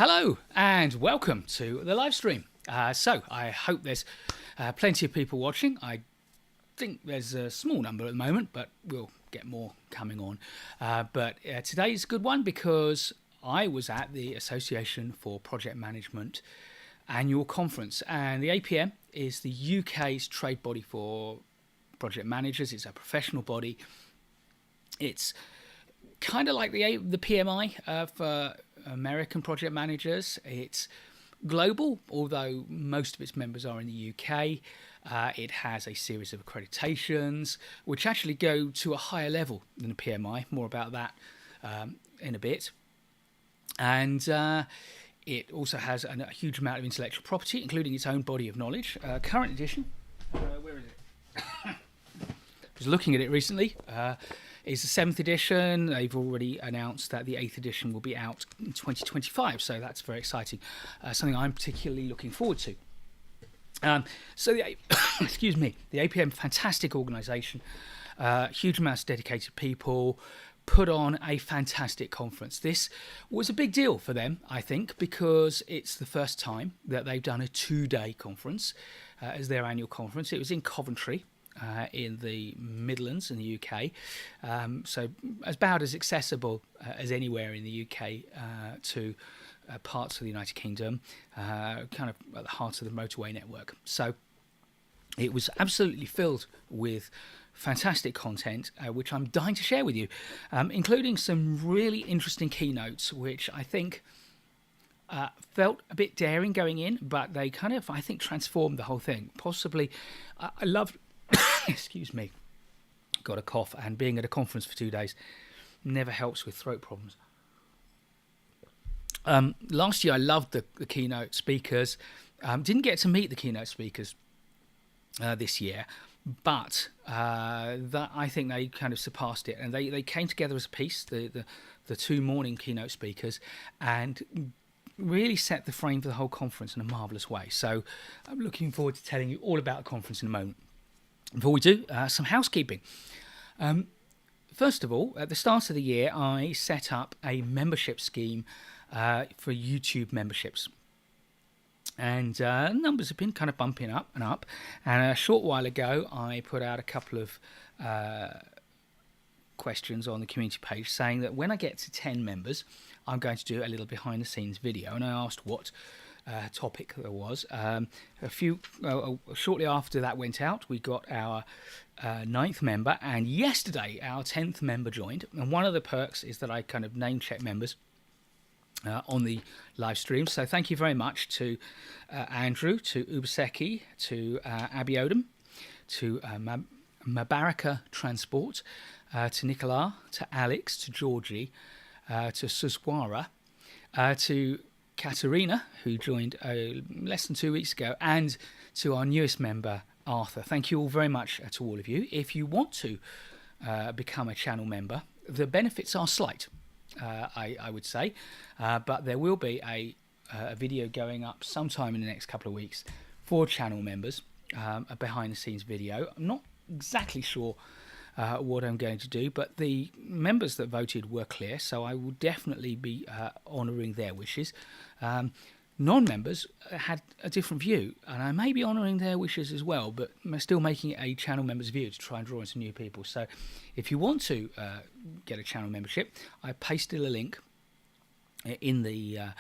Hello and welcome to the live stream. So I hope there's plenty of people watching. I think there's a small number at the moment, but we'll get more coming on. But today's a good one because I was at the Association for Project Management Annual Conference, and the APM is the UK's trade body for project managers. It's a professional body. It's kind of like the PMI for American project managers. It's global, although most of its members are in the UK. It has a series of accreditations which actually go to a higher level than the PMI. More about that in a bit. And it also has a huge amount of intellectual property, including its own body of knowledge. Current edition, where is it? I was looking at it recently. It's the 7th edition. They've already announced that the 8th edition will be out in 2025, so that's very exciting. Something I'm particularly looking forward to. So the excuse me, the APM, fantastic organisation, huge amounts of dedicated people, put on a fantastic conference. This was a big deal for them, I think, because it's the first time that they've done a 2-day conference as their annual conference. It was in Coventry, in the Midlands in the UK, so about as accessible as anywhere in the UK to parts of the United Kingdom, kind of at the heart of the motorway network. So it was absolutely filled with fantastic content, which I'm dying to share with you, including some really interesting keynotes, which I think felt a bit daring going in, but they kind of, I think, transformed the whole thing. Possibly, I loved excuse me, got a cough, and being at a conference for 2 days never helps with throat problems. Last year I loved the keynote speakers. Didn't get to meet the keynote speakers this year, but that I think they kind of surpassed it, and they came together as a piece, the 2 morning keynote speakers, and really set the frame for the whole conference in a marvellous way. So I'm looking forward to telling you all about the conference in a moment. Before we do, some housekeeping. First of all, at the start of the year, I set up a membership scheme for YouTube memberships. And numbers have been kind of bumping up and up. And a short while ago, I put out a couple of questions on the community page saying that when I get to 10 members, I'm going to do a little behind-the-scenes video. And I asked what topic there was. Shortly after that went out, we got our 9th member, and yesterday our 10th member joined. And one of the perks is that I kind of name check members on the live stream. So thank you very much to Andrew, to Ubaseki, to Abiodun, to Mabaraka Transport, to Nicola, to Alex, to Georgie, to Suswara, to Katerina, who joined less than 2 weeks ago, and to our newest member, Arthur. Thank you all very much to all of you. If you want to become a channel member, the benefits are slight, I would say, but there will be a video going up sometime in the next couple of weeks for channel members, a behind-the-scenes video. I'm not exactly sure what I'm going to do, but the members that voted were clear, so I will definitely be honouring their wishes. Non-members had a different view, and I may be honouring their wishes as well, but I'm still making it a channel members view to try and draw in some new people. So if you want to get a channel membership, I pasted a link in the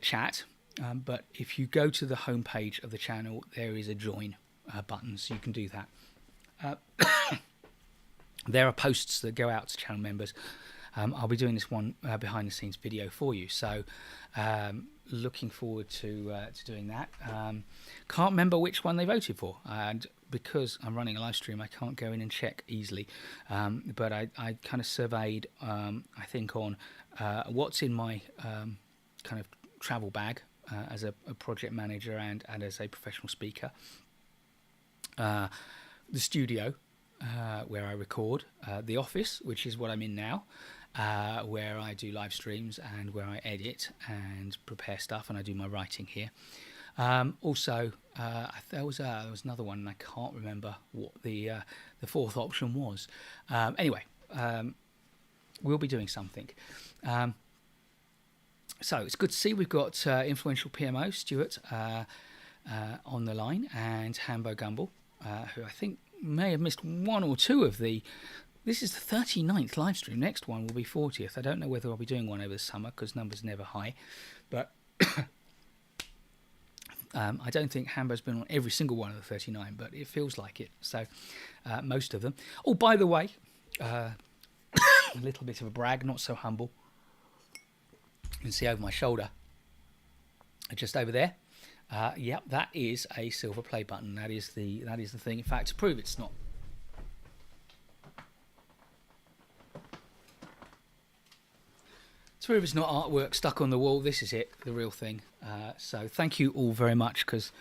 chat, but if you go to the homepage of the channel, there is a join button, so you can do that. There are posts that go out to channel members. I'll be doing this one behind the scenes video for you, so looking forward to doing that. Can't remember which one they voted for, and because I'm running a live stream I can't go in and check easily, but I kind of surveyed I think on what's in my kind of travel bag as a project manager and as a professional speaker, the studio where I record, the office, which is what I'm in now, where I do live streams and where I edit and prepare stuff, and I do my writing here. Also, there was another one, and I can't remember what the 4th option was. Anyway, we'll be doing something. So it's good to see we've got influential PMO Stuart on the line, and Hambo Gumble, who I think may have missed one or two of the... This is the 39th live stream. Next one will be 40th. I don't know whether I'll be doing one over the summer because numbers are never high. But I don't think Hambo's been on every single one of the 39, but it feels like it. So most of them. Oh, by the way, a little bit of a brag, not so humble. You can see over my shoulder, just over there. Yep, that is a silver play button. That is the thing. In fact, to prove it's not... To prove it's not artwork stuck on the wall, this is it, the real thing. So thank you all very much, because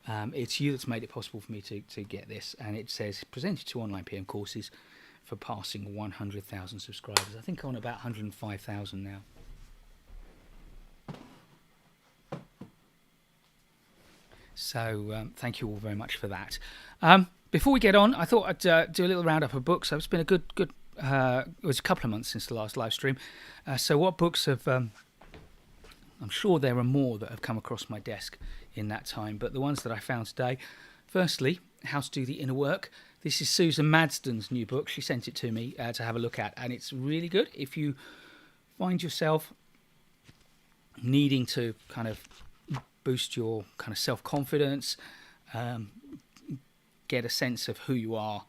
it's you that's made it possible for me to get this. And it says, presented to online PM courses for passing 100,000 subscribers. I think I'm on about 105,000 now. So thank you all very much for that. Before we get on, I thought I'd do a little roundup of books. So it's been a good it was a couple of months since the last live stream. So what books have... I'm sure there are more that have come across my desk in that time, but the ones that I found today, firstly, How to Do the Inner Work. This is Susan Madsden's new book. She sent it to me to have a look at, and it's really good. If you find yourself needing to kind of boost your kind of self-confidence, get a sense of who you are,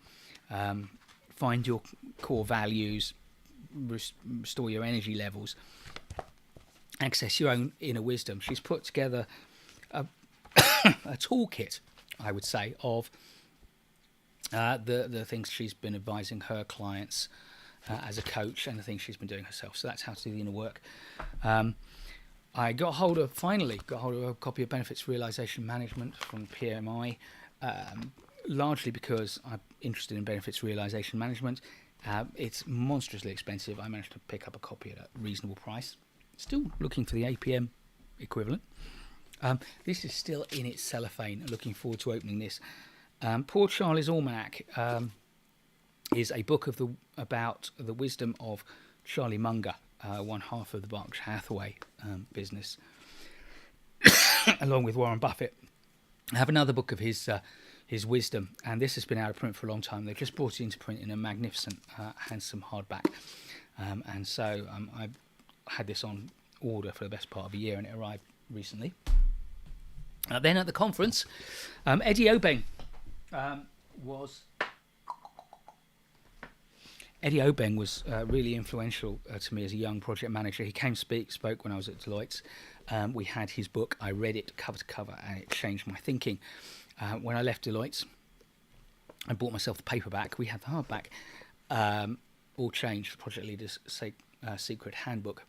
find your core values, restore your energy levels, access your own inner wisdom. She's put together a toolkit, I would say, of the things she's been advising her clients as a coach, and the things she's been doing herself. So that's How to Do the Inner Work. I finally got hold of a copy of Benefits Realization Management from PMI, largely because I'm interested in benefits realization management. It's monstrously expensive. I managed to pick up a copy at a reasonable price. Still looking for the APM equivalent. This is still in its cellophane. Looking forward to opening this. Poor Charlie's Almanac is a book about the wisdom of Charlie Munger, one half of the Berkshire Hathaway business, along with Warren Buffett. I have another book of his wisdom, and this has been out of print for a long time. They've just brought it into print in a magnificent, handsome hardback, and so I had this on order for the best part of a year, and it arrived recently. Then at the conference, Eddie Obeng was really influential to me as a young project manager. He came spoke when I was at Deloitte. We had his book. I read it cover to cover, and it changed my thinking. When I left Deloitte, I bought myself the paperback. We had the hardback. All changed. The Project Leader's Secret Handbook.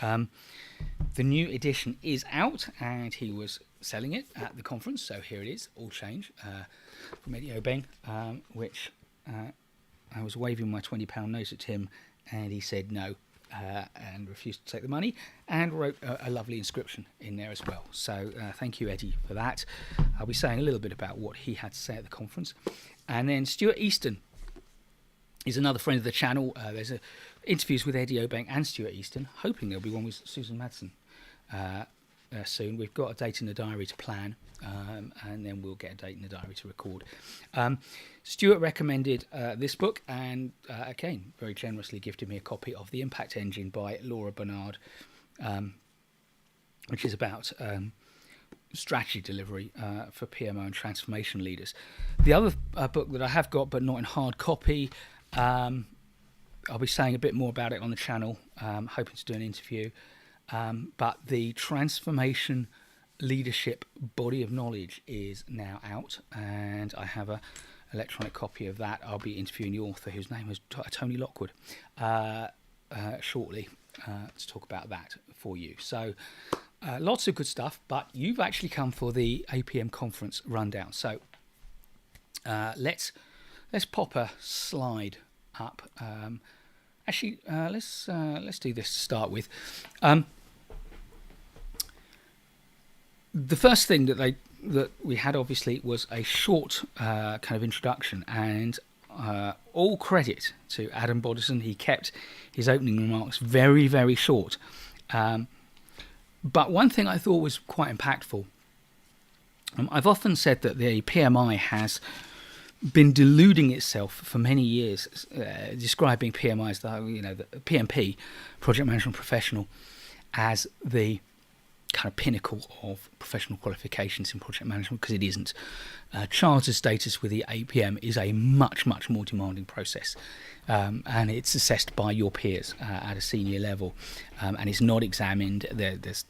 The new edition is out, and he was selling it at the conference. So here it is, All Change, from Eddie Obeng, which I was waving my £20 note at him, and he said no, and refused to take the money, and wrote a lovely inscription in there as well. So thank you, Eddie, for that. I'll be saying a little bit about what he had to say at the conference. And then Stuart Easton is another friend of the channel. There's interviews with Eddie Obeng and Stuart Easton. Hoping there'll be one with Susan Madsen soon. We've got a date in the diary to plan, and then we'll get a date in the diary to record. Stuart recommended this book, and again, very generously gifted me a copy of The Impact Engine by Laura Bernard, which is about strategy delivery for PMO and transformation leaders. The other book that I have got, but not in hard copy, I'll be saying a bit more about it on the channel, hoping to do an interview, but the Transformation Leadership Body of Knowledge is now out, and I have a electronic copy of that. I'll be interviewing the author, whose name is Tony Lockwood, shortly to talk about that for you. So lots of good stuff, but you've actually come for the APM conference rundown. So let's pop a slide up. Actually, let's do this to start with. The first thing that we had, obviously, was a short kind of introduction, and all credit to Adam Bodison. He kept his opening remarks very, very short. But one thing I thought was quite impactful, I've often said that the PMI has been deluding itself for many years, describing PMI as the PMP, Project Management Professional, as the kind of pinnacle of professional qualifications in project management, because it isn't. Chartered status with the APM is a much, much more demanding process, and it's assessed by your peers at a senior level, and it's not examined. There's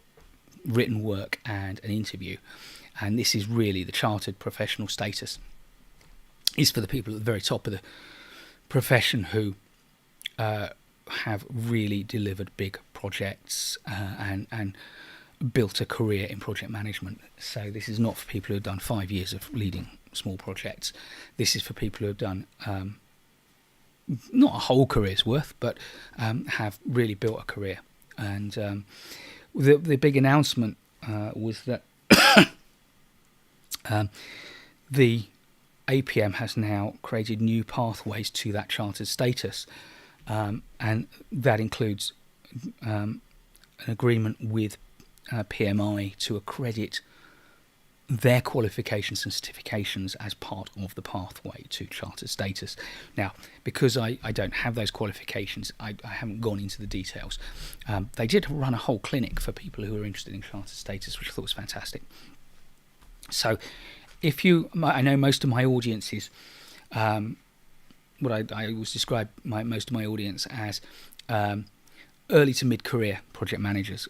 written work and an interview, and this is really the chartered professional status is for the people at the very top of the profession who have really delivered big projects and built a career in project management. So this is not for people who have done 5 years of leading small projects. This is for people who have done not a whole career's worth, but have really built a career. And the big announcement was that the APM has now created new pathways to that chartered status, and that includes an agreement with PMI to accredit their qualifications and certifications as part of the pathway to chartered status. Now, because I don't have those qualifications, I haven't gone into the details. They did run a whole clinic for people who are interested in chartered status, which I thought was fantastic. So I know most of my audience is what I always describe most of my audience as early to mid-career project managers.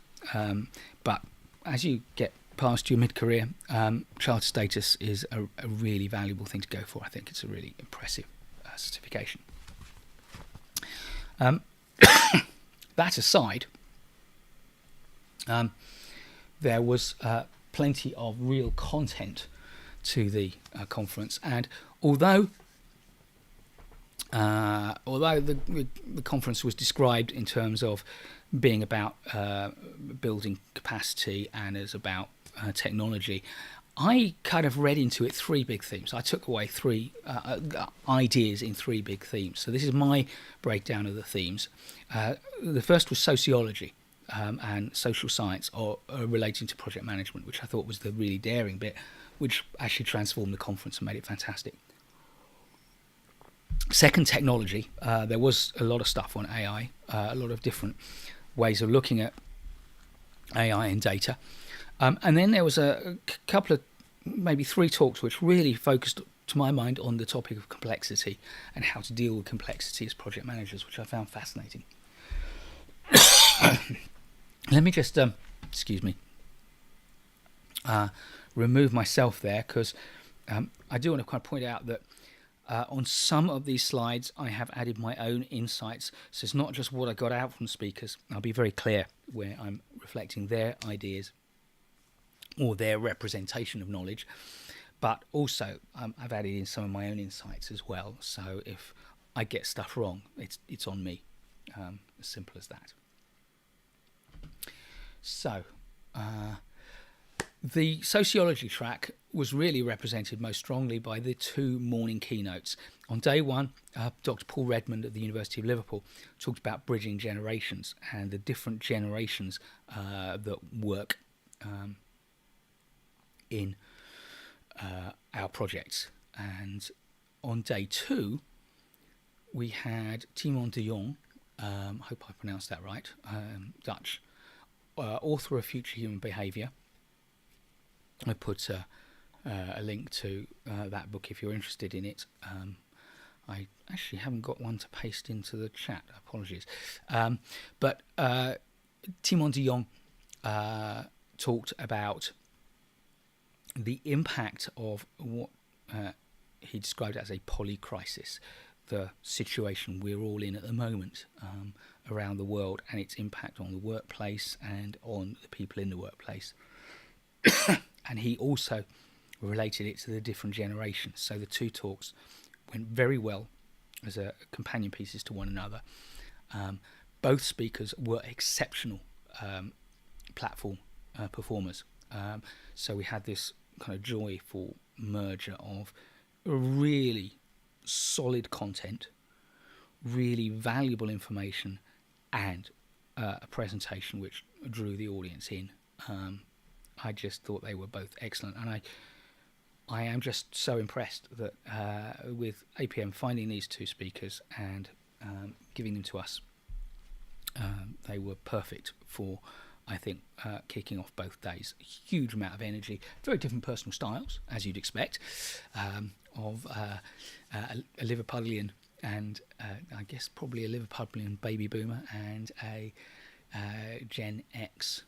But as you get past your mid-career, chartered status is a really valuable thing to go for. I think it's a really impressive certification. That aside, there was plenty of real content to the conference, and although the conference was described in terms of being about building capacity and is about technology, I kind of read into it three big themes. I took away three ideas in three big themes. So this is my breakdown of the themes. The first was sociology and social science, or relating to project management, which I thought was the really daring bit, which actually transformed the conference and made it fantastic. Second, technology. There was a lot of stuff on AI, a lot of different ways of looking at AI and data. And then there was a couple of, maybe three talks, which really focused, to my mind, on the topic of complexity and how to deal with complexity as project managers, which I found fascinating. Let me just, remove myself there, because I do want to kind of point out that on some of these slides, I have added my own insights. So it's not just what I got out from speakers. I'll be very clear where I'm reflecting their ideas or their representation of knowledge. But also, I've added in some of my own insights as well. So if I get stuff wrong, it's on me. As simple as that. So, the sociology track was really represented most strongly by the two morning keynotes. On day one, Dr. Paul Redmond at the University of Liverpool talked about bridging generations and the different generations that work in our projects. And on day two, we had Timon de Jong, I hope I pronounced that right, Dutch, author of Future Human Behaviour. I put a link to that book if you're interested in it. I actually haven't got one to paste into the chat, apologies. But Timon de Jong talked about the impact of what he described as a polycrisis, the situation we're all in at the moment around the world, and its impact on the workplace and on the people in the workplace. And he also related it to the different generations. So the two talks went very well as companion pieces to one another. Both speakers were exceptional platform performers. So we had this kind of joyful merger of really solid content, really valuable information, and a presentation which drew the audience in. I just thought they were both excellent, and I am just so impressed that with APM finding these two speakers and giving them to us, they were perfect for, I think, kicking off both days. A huge amount of energy, very different personal styles, as you'd expect, of a Liverpudlian and I guess probably a Liverpudlian baby boomer and a Gen X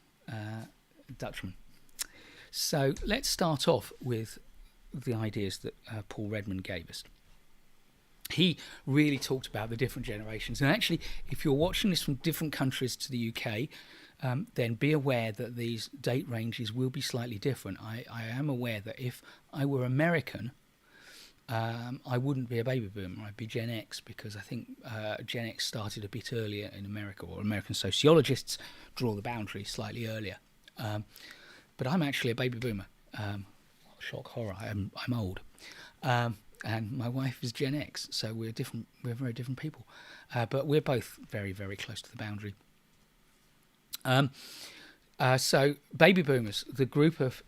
Dutchman. So let's start off with the ideas that Paul Redmond gave us. He really talked about the different generations, and actually, if you're watching this from different countries to the UK, then be aware that these date ranges will be slightly different. I am aware that if I were American, I wouldn't be a baby boomer, I'd be Gen X, because I think Gen X started a bit earlier in America, or American sociologists draw the boundary slightly earlier. But I'm actually a baby boomer. Shock horror, I'm old. And my wife is Gen X, so we're different. We're very different people, but we're both very, very close to the boundary. So baby boomers, the group of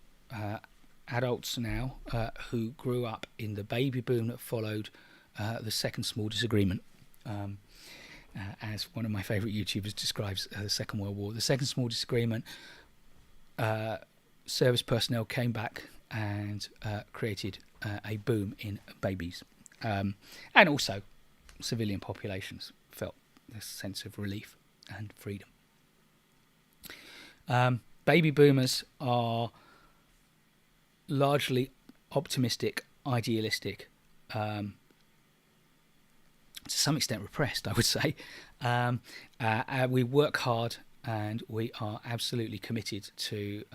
adults now who grew up in the baby boom that followed the second small disagreement, as one of my favourite YouTubers describes the Second World War. The second small disagreement, service personnel came back and created a boom in babies, and also civilian populations felt this sense of relief and freedom. Baby boomers are largely optimistic, idealistic, to some extent repressed, I would say. We work hard, and we are absolutely committed to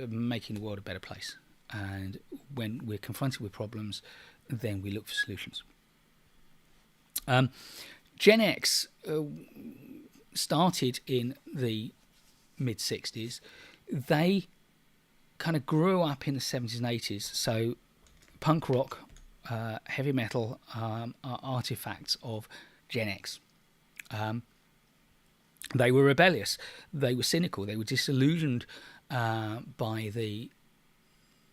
making the world a better place. And when we're confronted with problems, then we look for solutions. Gen X started in the mid-60s. They kind of grew up in the 70s and 80s, so punk rock, heavy metal are artifacts of Gen X. They were rebellious, they were cynical, they were disillusioned by the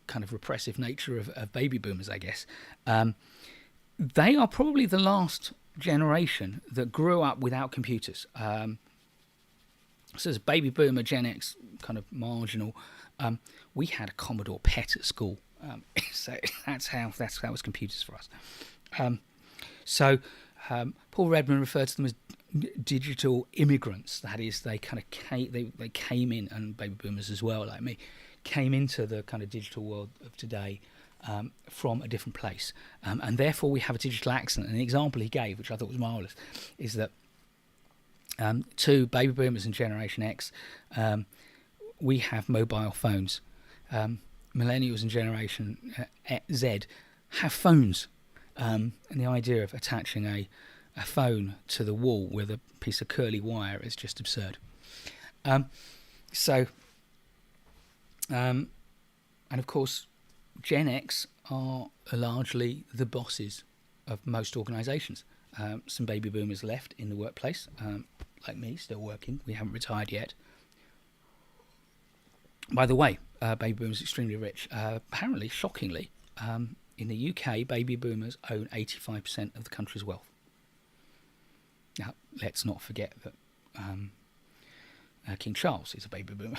kind of repressive nature of baby boomers, I guess. They are probably the last generation that grew up without computers. So as baby boomer, Gen X, kind of marginal. We had a Commodore PET at school, so that's how it was computers for us. Paul Redmond referred to them as digital immigrants. That is, they kind of came in, and baby boomers as well, like me, came into the kind of digital world of today from a different place, and therefore we have a digital accent. And the example he gave, which I thought was marvellous, is that to baby boomers and Generation X, we have mobile phones. Millennials and Generation Z have phones, and the idea of attaching a phone to the wall with a piece of curly wire is just absurd. And of course, Gen X are largely the bosses of most organisations. Some baby boomers left in the workplace, like me, still working. We haven't retired yet. By the way, baby boomers extremely rich. Apparently, shockingly, in the UK, baby boomers own 85% of the country's wealth. Now, let's not forget that King Charles is a baby boomer.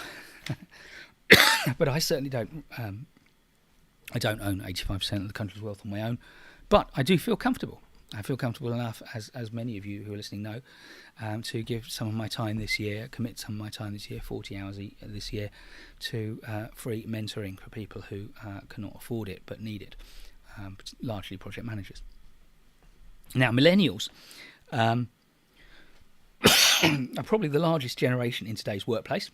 But I certainly don't. I don't own 85% of the country's wealth on my own, but I do feel comfortable. I feel comfortable enough, as many of you who are listening know, to give some of my time this year, commit some of my time this year, 40 hours this year, to free mentoring for people who cannot afford it but need it, largely project managers. Now, millennials are probably the largest generation in today's workplace.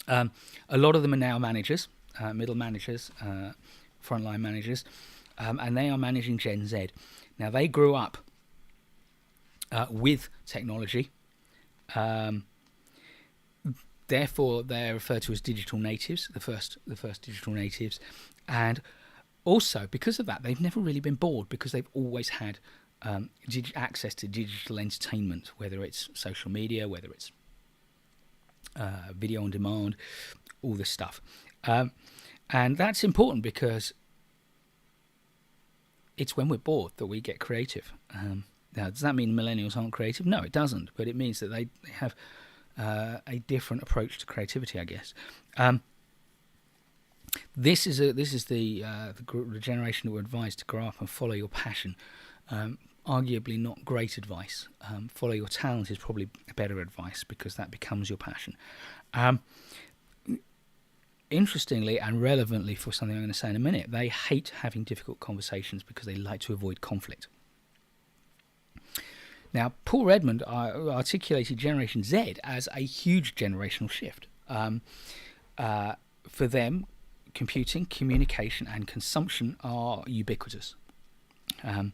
A lot of them are now managers, middle managers, frontline managers, and they are managing Gen Z. Now, they grew up with technology. Therefore, they're referred to as digital natives, the first digital natives. And also, because of that, they've never really been bored, because they've always had access to digital entertainment, whether it's social media, whether it's video on demand, all this stuff. And that's important because it's when we're bored that we get creative. Now, does that mean millennials aren't creative? No, it doesn't. But it means that they have a different approach to creativity, I guess. This is the generation that we're advised to grow up and follow your passion. Arguably not great advice. Follow your talent is probably better advice because that becomes your passion. Interestingly and relevantly for something I'm going to say in a minute, they hate having difficult conversations because they like to avoid conflict. Now, Paul Redmond articulated Generation Z as a huge generational shift. For them, computing, communication, and consumption are ubiquitous. And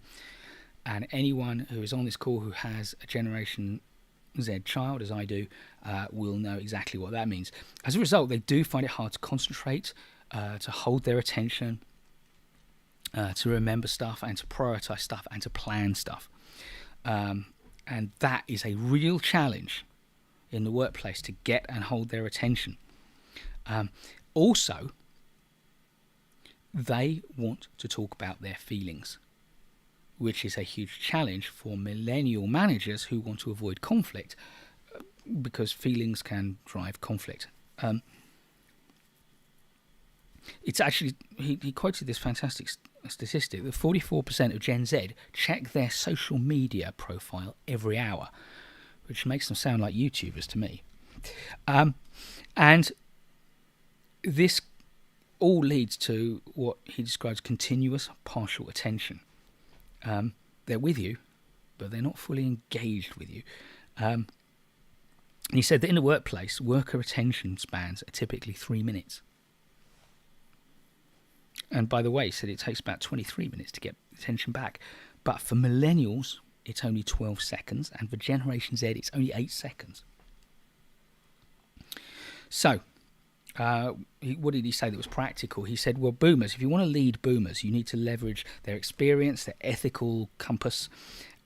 anyone who is on this call who has a Generation Z child, as I do, will know exactly what that means. As a result, they do find it hard to concentrate, to hold their attention, to remember stuff, and to prioritize stuff, and to plan stuff. And that is a real challenge in the workplace, to get and hold their attention. Also, they want to talk about their feelings, which is a huge challenge for millennial managers who want to avoid conflict, because feelings can drive conflict. It's actually, he quoted this fantastic statistic that 44% of Gen Z check their social media profile every hour, which makes them sound like YouTubers to me. And this all leads to what he describes continuous partial attention. They're with you, but they're not fully engaged with you. He said that in the workplace, worker attention spans are typically 3 minutes. And by the way, he said it takes about 23 minutes to get attention back. But for millennials, it's only 12 seconds. And for Generation Z, it's only 8 seconds. So, what did he say that was practical? He said, well, boomers, if you want to lead boomers, you need to leverage their experience, their ethical compass,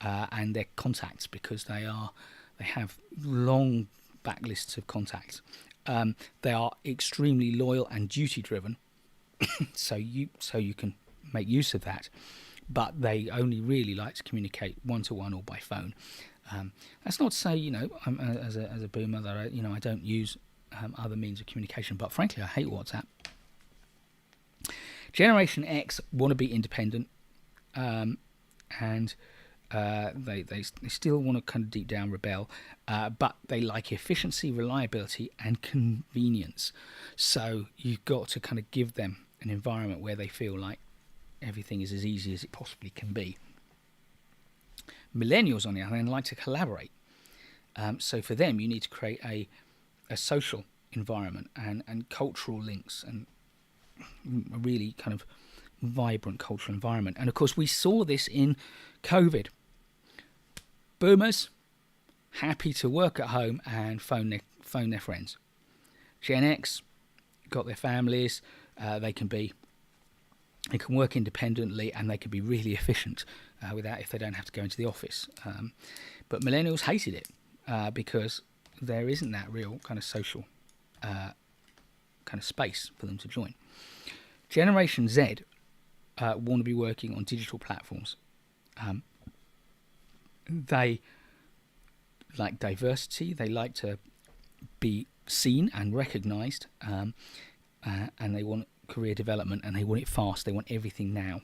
and their contacts, because they have long backlists of contacts. They are extremely loyal and duty driven, so you can make use of that. But they only really like to communicate one-to-one or by phone. That's not to say, as a boomer, that I don't use other means of communication, but frankly I hate WhatsApp. Generation X want to be independent, and they still want to kind of deep down rebel, but they like efficiency, reliability, and convenience. So you've got to kind of give them an environment where they feel like everything is as easy as it possibly can be. Millennials, on the other hand, like to collaborate. So for them, you need to create a social environment and cultural links, and a really kind of vibrant cultural environment. And of course, we saw this in COVID. Boomers happy to work at home and phone their friends. Gen X got their families. They can work independently, and they can be really efficient if they don't have to go into the office. But millennials hated it because there isn't that real kind of social kind of space for them to join. Generation Z want to be working on digital platforms. They like diversity. They like to be seen and recognised, and they want career development, and they want it fast. They want everything now.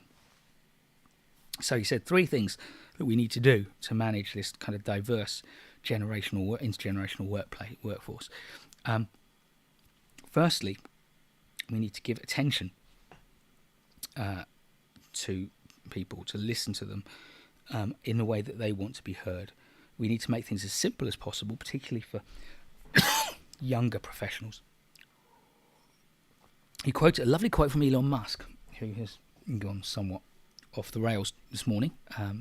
So he said 3 things that we need to do to manage this kind of diverse intergenerational workforce. Firstly, we need to give attention to people, to listen to them in the way that they want to be heard. We need to make things as simple as possible, particularly for younger professionals. He quoted a lovely quote from Elon Musk, who has gone somewhat off the rails this morning,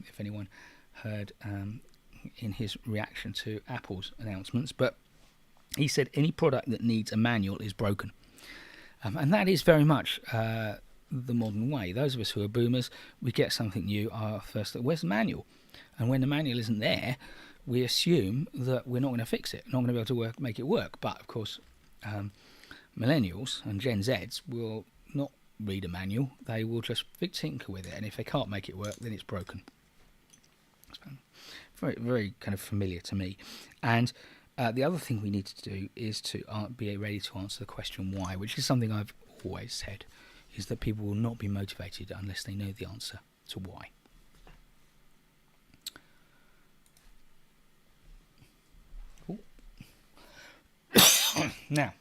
if anyone heard in his reaction to Apple's announcements. But he said, any product that needs a manual is broken. And that is very much the modern way. Those of us who are boomers, we get something new, our first, where's the manual? And when the manual isn't there, we assume that we're not going to fix it, not going to be able to make it work. But of course, millennials and Gen Zs will not read a manual. They will just tinker with it, and if they can't make it work, then it's broken. It's very, very kind of familiar to me. And the other thing we need to do is to be ready to answer the question why, which is something I've always said, is that people will not be motivated unless they know the answer to why. Now,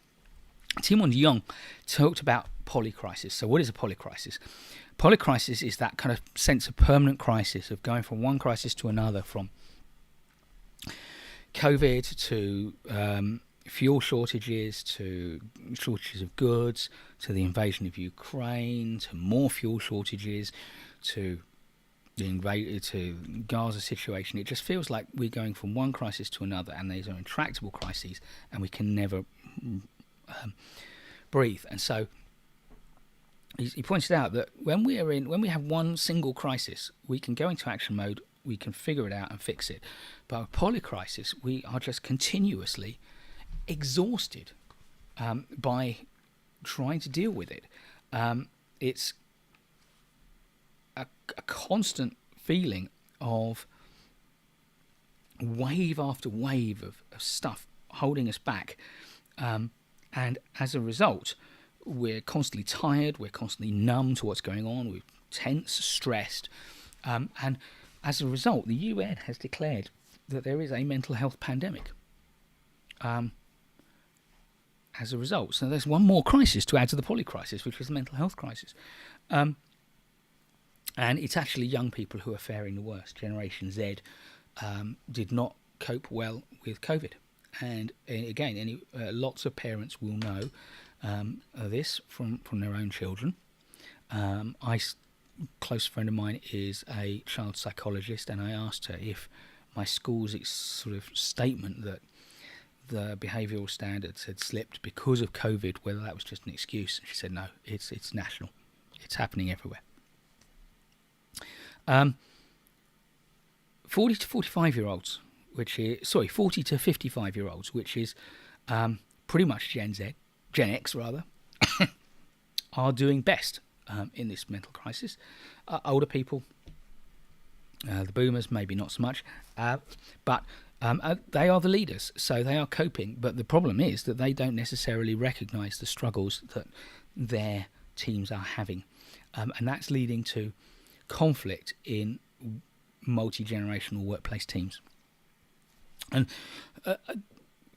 Timon Young talked about polycrisis. So what is a polycrisis? Polycrisis is that kind of sense of permanent crisis, of going from one crisis to another, from COVID to fuel shortages, to shortages of goods, to the invasion of Ukraine, to more fuel shortages, to the Gaza situation. It just feels like we're going from one crisis to another, and these are intractable crises, and we can never breathe. And so he pointed out that when we have one single crisis, we can go into action mode, we can figure it out and fix it. But with polycrisis, we are just continuously exhausted by trying to deal with it. It's a constant feeling of wave after wave of stuff holding us back. And as a result, we're constantly tired, we're constantly numb to what's going on, we're tense, stressed. And as a result, the UN has declared that there is a mental health pandemic. As a result. So there's one more crisis to add to the polycrisis, which is the mental health crisis. And it's actually young people who are faring the worst. Generation Z did not cope well with COVID. And again, lots of parents will know this from their own children. A close friend of mine is a child psychologist, and I asked her if my school's sort of statement that the behavioural standards had slipped because of COVID, whether that was just an excuse. She said no, it's national. It's happening everywhere. 40 to 45-year-olds, 40 to 55-year-olds, which is pretty much Gen X rather, are doing best in this mental crisis. Older people, the boomers, maybe not so much, but they are the leaders, so they are coping. But the problem is that they don't necessarily recognise the struggles that their teams are having, and that's leading to conflict in multi-generational workplace teams. And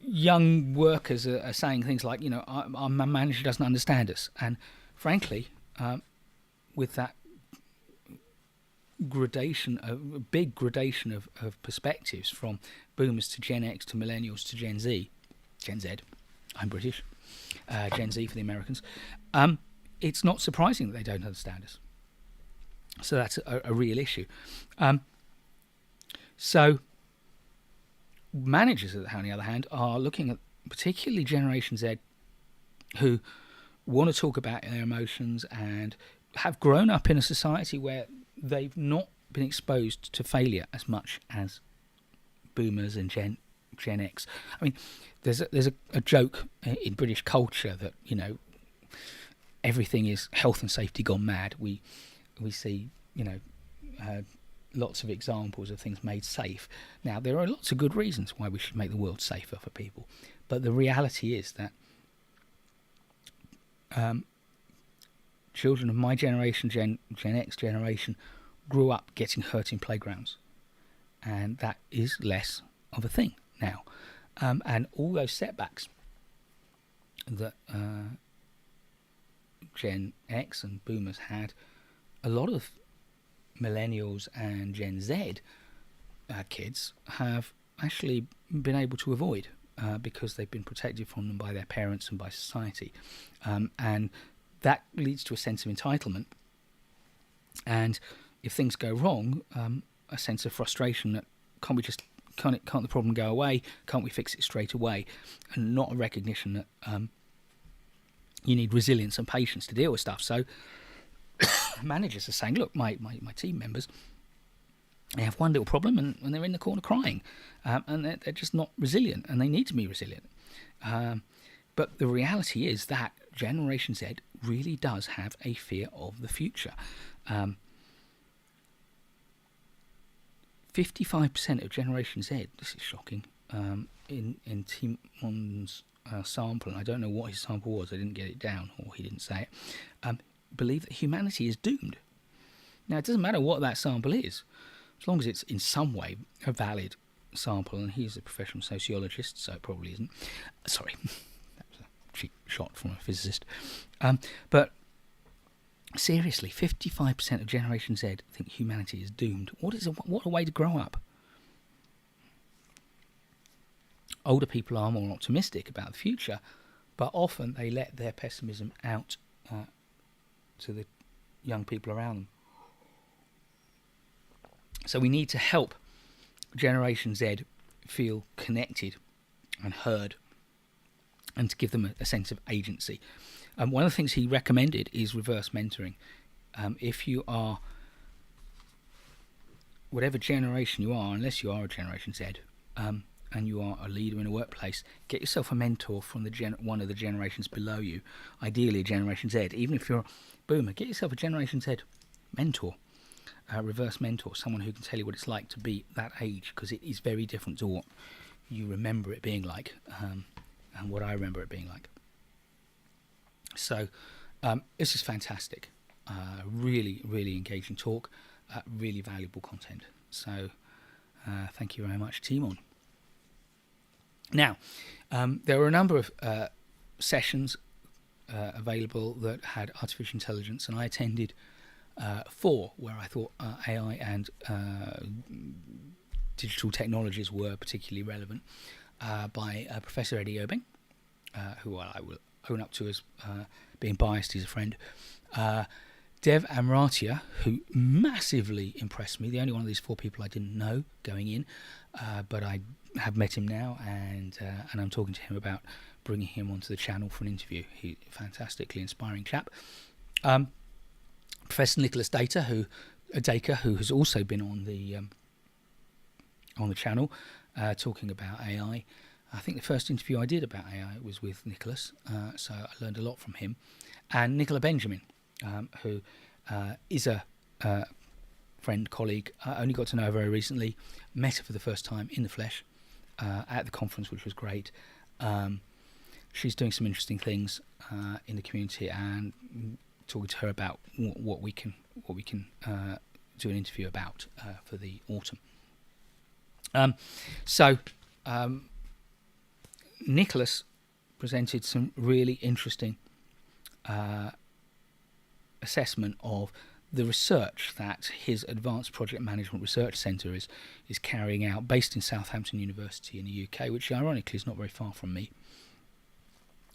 young workers are saying things like, our manager doesn't understand us. And frankly, with that big gradation of perspectives, from boomers to Gen X to millennials to Gen Z, I'm British, Gen Z for the Americans, it's not surprising that they don't understand us. So that's a real issue. So managers, on the other hand, are looking at particularly Generation Z, who want to talk about their emotions and have grown up in a society where they've not been exposed to failure as much as boomers and Gen X. I mean, there's a joke in British culture that, everything is health and safety gone mad. We see, lots of examples of things made safe. Now, there are lots of good reasons why we should make the world safer for people, but the reality is that children of my generation, Gen X generation, grew up getting hurt in playgrounds, and that is less of a thing now. And all those setbacks that Gen X and boomers had, a lot of millennials and Gen Z kids have actually been able to avoid because they've been protected from them by their parents and by society. And that leads to a sense of entitlement. And if things go wrong, a sense of frustration that can't the problem go away? Can't we fix it straight away? And not a recognition that you need resilience and patience to deal with stuff. So managers are saying, look, my team members They have one little problem and they're in the corner crying, and they're just not resilient, and they need to be resilient. But the reality is that Generation Z really does have a fear of the future. 55% of Generation Z, this is shocking, in Timon's sample, and I don't know what his sample was, I didn't get it down, or he didn't say it, believe that humanity is doomed. Now, it doesn't matter what that sample is, as long as it's in some way a valid sample, and he's a professional sociologist, so it probably isn't. Sorry, that was a cheap shot from a physicist. But seriously, 55% of Generation Z think humanity is doomed. What a way to grow up. Older people are more optimistic about the future, but often they let their pessimism out to the young people around them. So we need to help Generation Z feel connected and heard, and to give them a sense of agency. One of the things he recommended is reverse mentoring. If you are, whatever generation you are, unless you are a Generation Z, and you are a leader in a workplace, get yourself a mentor from one of the generations below you, ideally a Generation Z. Even if you're a boomer, get yourself a Generation Z mentor. Reverse mentor, someone who can tell you what it's like to be that age, because it is very different to what you remember it being like, and what I remember it being like. So this is fantastic. Really, really engaging talk, really valuable content. So thank you very much, Timon. Now, there were a number of sessions available that had artificial intelligence, and I attended 4 where I thought AI and digital technologies were particularly relevant, by Professor Eddie Irving, who I will own up to as being biased. He's a friend. Dev Amratia, who massively impressed me, the only one of these 4 people I didn't know going in, but I have met him now, and I'm talking to him about bringing him onto the channel for an interview. He's a fantastically inspiring chap. Professor Nicholas Dacre, who has also been on the channel, talking about AI. I think the first interview I did about AI was with Nicholas, so I learned a lot from him. And Nicola Benjamin, who is a friend, colleague. I only got to know her very recently, met her for the first time in the flesh at the conference, which was great. She's doing some interesting things in the community, and talking to her about what we can do an interview about for the autumn. Nicholas presented some really interesting assessment of the research that his Advanced Project Management Research Centre is carrying out, based in Southampton University in the UK, which ironically is not very far from me.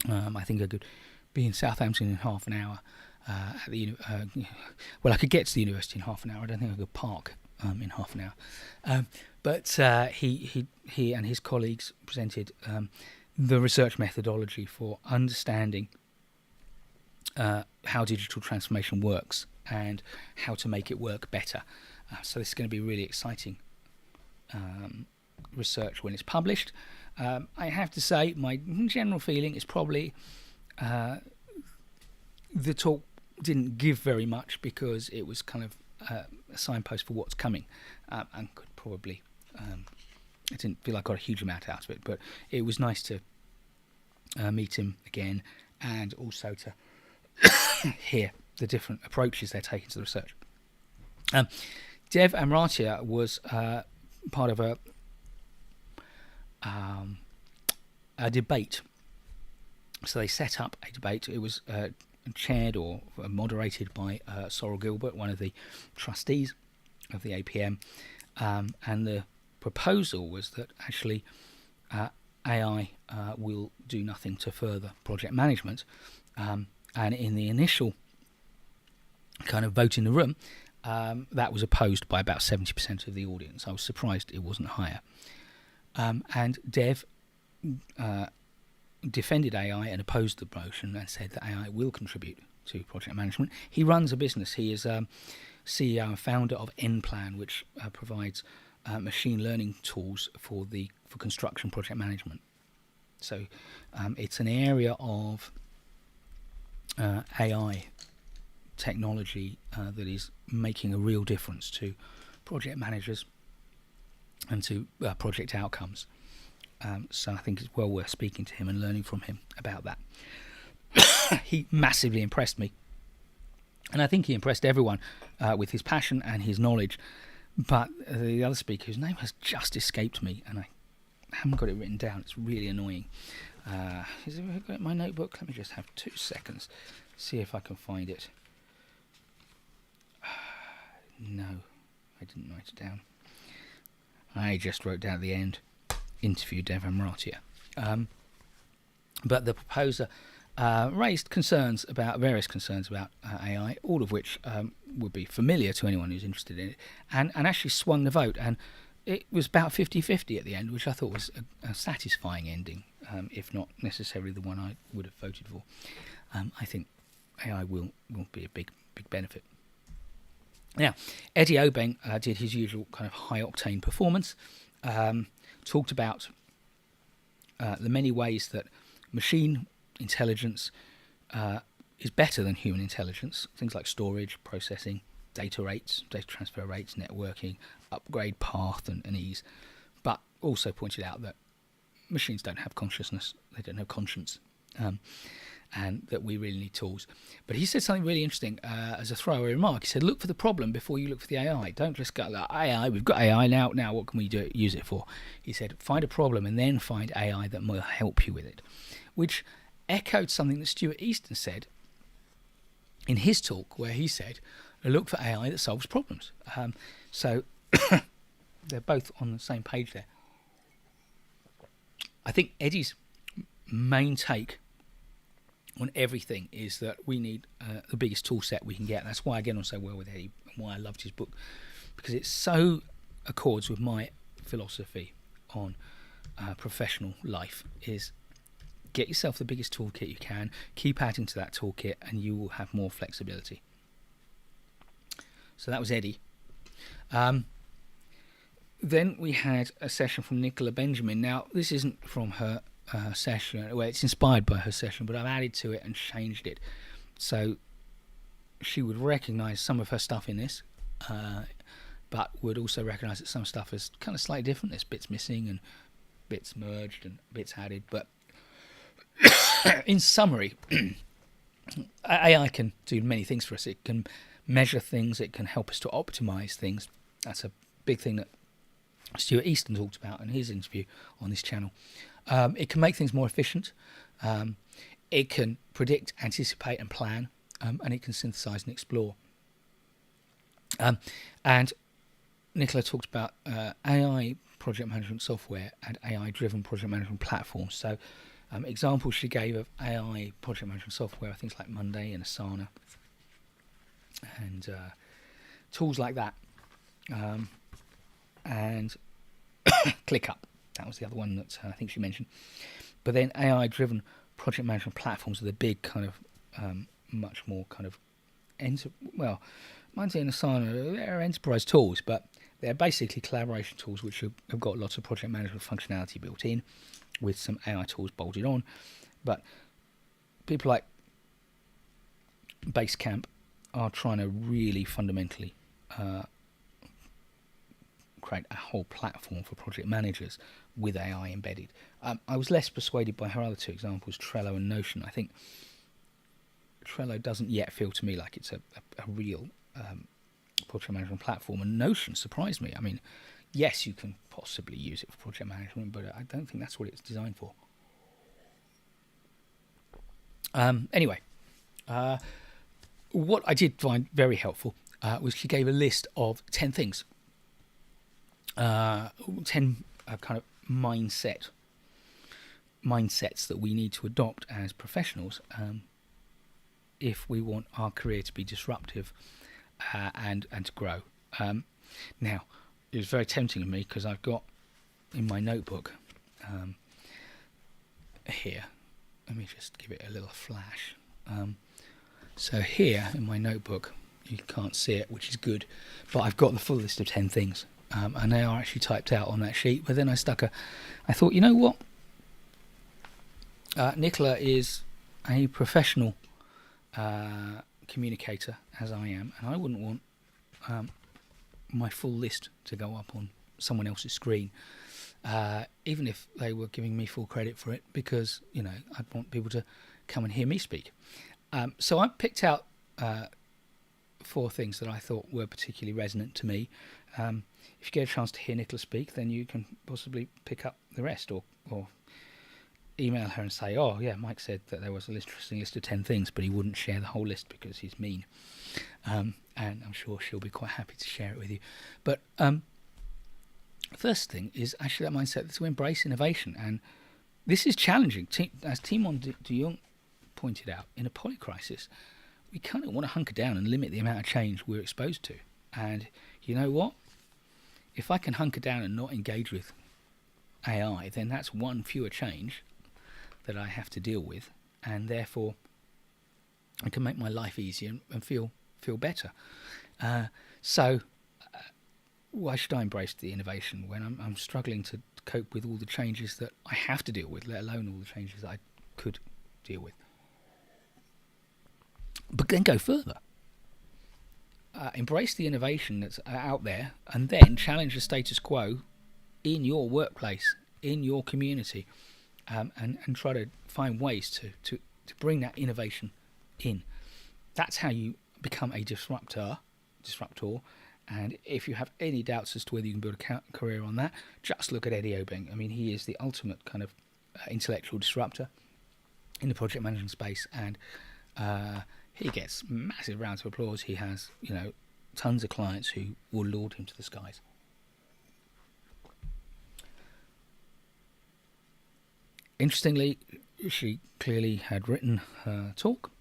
I think I could be in Southampton in half an hour. I could get to the university in half an hour. I don't think I could park in half an hour. But he and his colleagues presented the research methodology for understanding how digital transformation works and how to make it work better. So this is going to be really exciting research when it's published. I have to say, my general feeling is probably the talk didn't give very much, because it was kind of a signpost for what's coming, and could probably I didn't feel I got a huge amount out of it, but it was nice to meet him again, and also to hear the different approaches they're taking to the research. Dev Amratia was part of a debate. So they set up a debate. It was chaired or moderated by Sorrel Gilbert, one of the trustees of the APM, and the proposal was that actually AI will do nothing to further project management, and in the initial kind of vote in the room, that was opposed by about 70% of the audience. I was surprised it wasn't higher. And Dev defended AI and opposed the motion, and said that AI will contribute to project management. He runs a business. He is CEO and founder of Nplan, which provides machine learning tools for construction project management. So it's an area of AI technology that is making a real difference to project managers and to project outcomes. So I think it's well worth speaking to him and learning from him about that. He massively impressed me, and I think he impressed everyone with his passion and his knowledge. But the other speaker, whose name has just escaped me, and I haven't got it written down, it's really annoying. Has it got it in my notebook? Let me just have 2 seconds, see if I can find it. No, I didn't write it down. I just wrote down at the end, interview Devan Maratia. But the proposer raised various concerns about AI, all of which would be familiar to anyone who's interested in it, and actually swung the vote. And it was about 50-50 at the end, which I thought was a satisfying ending, if not necessarily the one I would have voted for. I think AI will be a big benefit. Now, Eddie Obeng did his usual kind of high-octane performance, talked about the many ways that machine intelligence is better than human intelligence, things like storage, processing, data rates, data transfer rates, networking, upgrade path and ease, but also pointed out that machines don't have consciousness, they don't have conscience, and that we really need tools. But he said something really interesting as a throwaway remark. He said, look for the problem before you look for the AI. Don't just go, like, AI, we've got AI now what can we use it for? He said, find a problem and then find AI that will help you with it, which echoed something that Stuart Easton said in his talk, where he said, look for AI that solves problems. So they're both on the same page there. I think Eddie's main take on everything is that we need the biggest tool set we can get. That's why I get on so well with Eddie and why I loved his book, because it so accords with my philosophy on professional life, is get yourself the biggest toolkit you can, keep adding to that toolkit, and you will have more flexibility. So that was Eddie. Then we had a session from Nicola Benjamin. Now, this isn't from her session, well, it's inspired by her session, but I've added to it and changed it. So she would recognise some of her stuff in this, but would also recognise that some stuff is kind of slightly different. There's bits missing and bits merged and bits added. But in summary, AI can do many things for us. It can measure things. It can help us to optimise things. That's a big thing that Stuart Easton talked about in his interview on this channel. It can make things more efficient. It can predict, anticipate and plan, and it can synthesize and explore. And Nicola talked about AI project management software and AI-driven project management platforms. So examples she gave of AI project management software are things like Monday and Asana and tools like that. And ClickUp, that was the other one that I think she mentioned. But then AI-driven project management platforms are the big kind of much more kind of Monday and Asana, they're enterprise tools, but they're basically collaboration tools which have got lots of project management functionality built in, with some AI tools bolted on. But people like Basecamp are trying to really fundamentally create a whole platform for project managers with AI embedded. I was less persuaded by her other two examples, Trello and Notion. I think Trello doesn't yet feel to me like it's a real project management platform, and Notion surprised me. I mean, yes, you can possibly use it for project management, but I don't think that's what it's designed for. Anyway, what I did find very helpful was she gave a list of 10 things, 10 kind of mindsets that we need to adopt as professionals if we want our career to be disruptive and to grow. Now, it was very tempting of me because I've got in my notebook here, let me just give it a little flash. So here in my notebook, you can't see it, which is good, but I've got the full list of 10 things, and they are actually typed out on that sheet. But then I thought, you know what? Nicola is a professional communicator, as I am, and I wouldn't want my full list to go up on someone else's screen, even if they were giving me full credit for it, because, you know, I'd want people to come and hear me speak. So I picked out 4 things that I thought were particularly resonant to me. If you get a chance to hear Nicola speak, then you can possibly pick up the rest, or email her and say, oh yeah, Mike said that there was a interesting list of 10 things, but he wouldn't share the whole list because he's mean. And I'm sure she'll be quite happy to share it with you. But first thing is actually that mindset to embrace innovation. And this is challenging. As Timon de Jong pointed out, in a polycrisis, we kind of want to hunker down and limit the amount of change we're exposed to. And you know what? If I can hunker down and not engage with AI, then that's one fewer change that I have to deal with, and therefore I can make my life easier and feel better. So why should I embrace the innovation when I'm struggling to cope with all the changes that I have to deal with, let alone all the changes that I could deal with? But then go further. Embrace the innovation that's out there, and then challenge the status quo in your workplace, in your community, and try to find ways to bring that innovation in. That's how you become a disruptor. And if you have any doubts as to whether you can build a career on that, just look at Eddie Obeng. I mean, he is the ultimate kind of intellectual disruptor in the project management space, and he gets massive rounds of applause. He has, you know, tons of clients who will laud him to the skies. Interestingly, she clearly had written her talk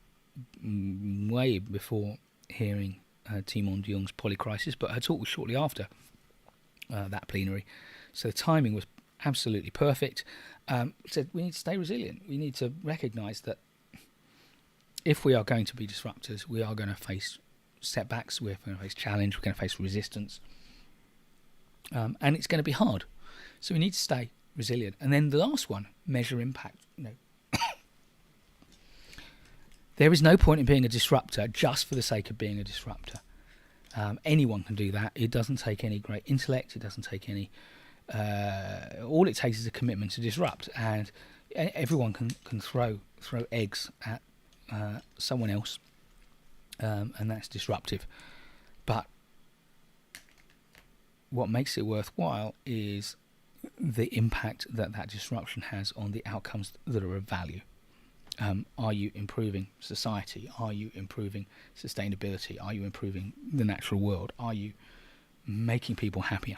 way before hearing Timon de Jong's polycrisis, but her talk was shortly after that plenary, so the timing was absolutely perfect. Said we need to stay resilient. We need to recognise that if we are going to be disruptors, we are going to face setbacks, we're going to face challenge, we're going to face resistance, and it's going to be hard. So we need to stay resilient. And then the last one, measure impact. You know, there is no point in being a disruptor just for the sake of being a disruptor. Anyone can do that. It doesn't take any great intellect. It doesn't take any. All it takes is a commitment to disrupt, and everyone can throw eggs at someone else, and that's disruptive. But what makes it worthwhile is the impact that disruption has on the outcomes that are of value. Are you improving society? Are you improving sustainability? Are you improving the natural world? Are you making people happier?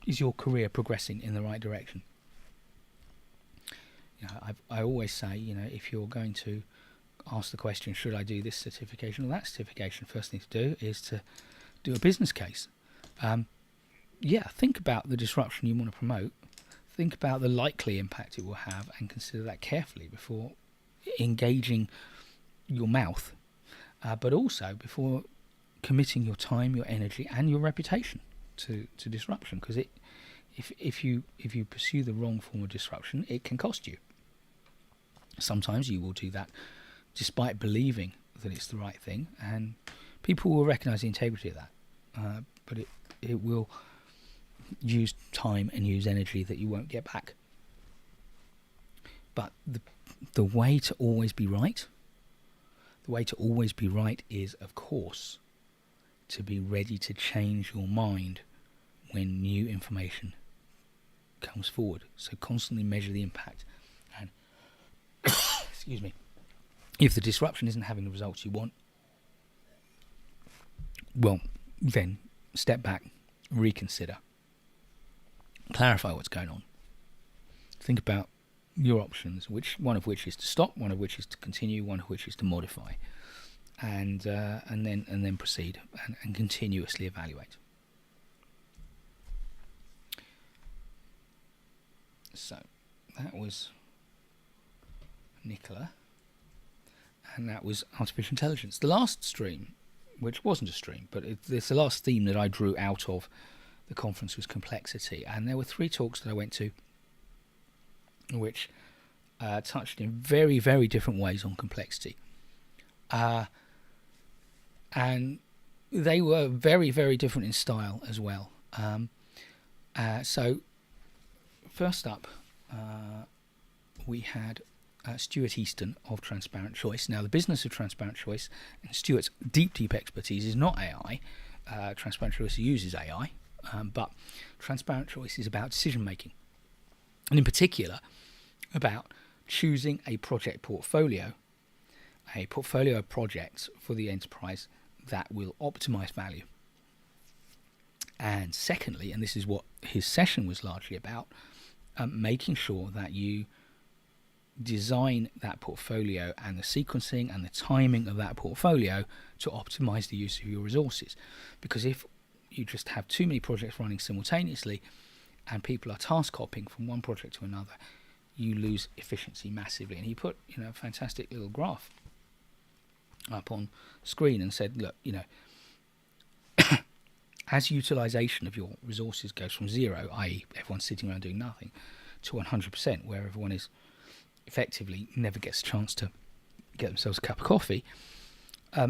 Is your career progressing in the right direction? You know, I always say, you know, if you're going to ask the question, should I do this certification or that certification, first thing to do is to do a business case. Think about the disruption you want to promote. Think about the likely impact it will have, and consider that carefully before engaging your mouth, but also before committing your time, your energy, and your reputation to disruption. Because if you pursue the wrong form of disruption, it can cost you. Sometimes you will do that despite believing that it's the right thing, and people will recognise the integrity of that, but it will use time and use energy that you won't get back. But the way to always be right, is, of course, to be ready to change your mind when new information comes forward. So constantly measure the impact, and excuse me, if the disruption isn't having the results you want, well, then step back, reconsider, clarify what's going on, think about your options, one of which is to stop, one of which is to continue, one of which is to modify, and then proceed and continuously evaluate. So that was Nicola. and that was artificial intelligence. The last stream, which wasn't a stream, but it's the last theme that I drew out of the conference, was complexity. And there were 3 talks that I went to which touched in very, very different ways on complexity. And they were very, very different in style as well. So first up, we had Stuart Easton of Transparent Choice. Now, the business of Transparent Choice, and Stuart's deep expertise, is not AI. Transparent Choice uses AI, but Transparent Choice is about decision making, and in particular about choosing a project portfolio, a portfolio of projects for the enterprise that will optimize value. And secondly, and this is what his session was largely about, making sure that you design that portfolio and the sequencing and the timing of that portfolio to optimize the use of your resources. Because if you just have too many projects running simultaneously and people are task hopping from one project to another, you lose efficiency massively. And he put, a fantastic little graph up on screen and said, look, as utilization of your resources goes from 0, i.e. everyone's sitting around doing nothing, to 100%, where everyone is effectively never gets a chance to get themselves a cup of coffee,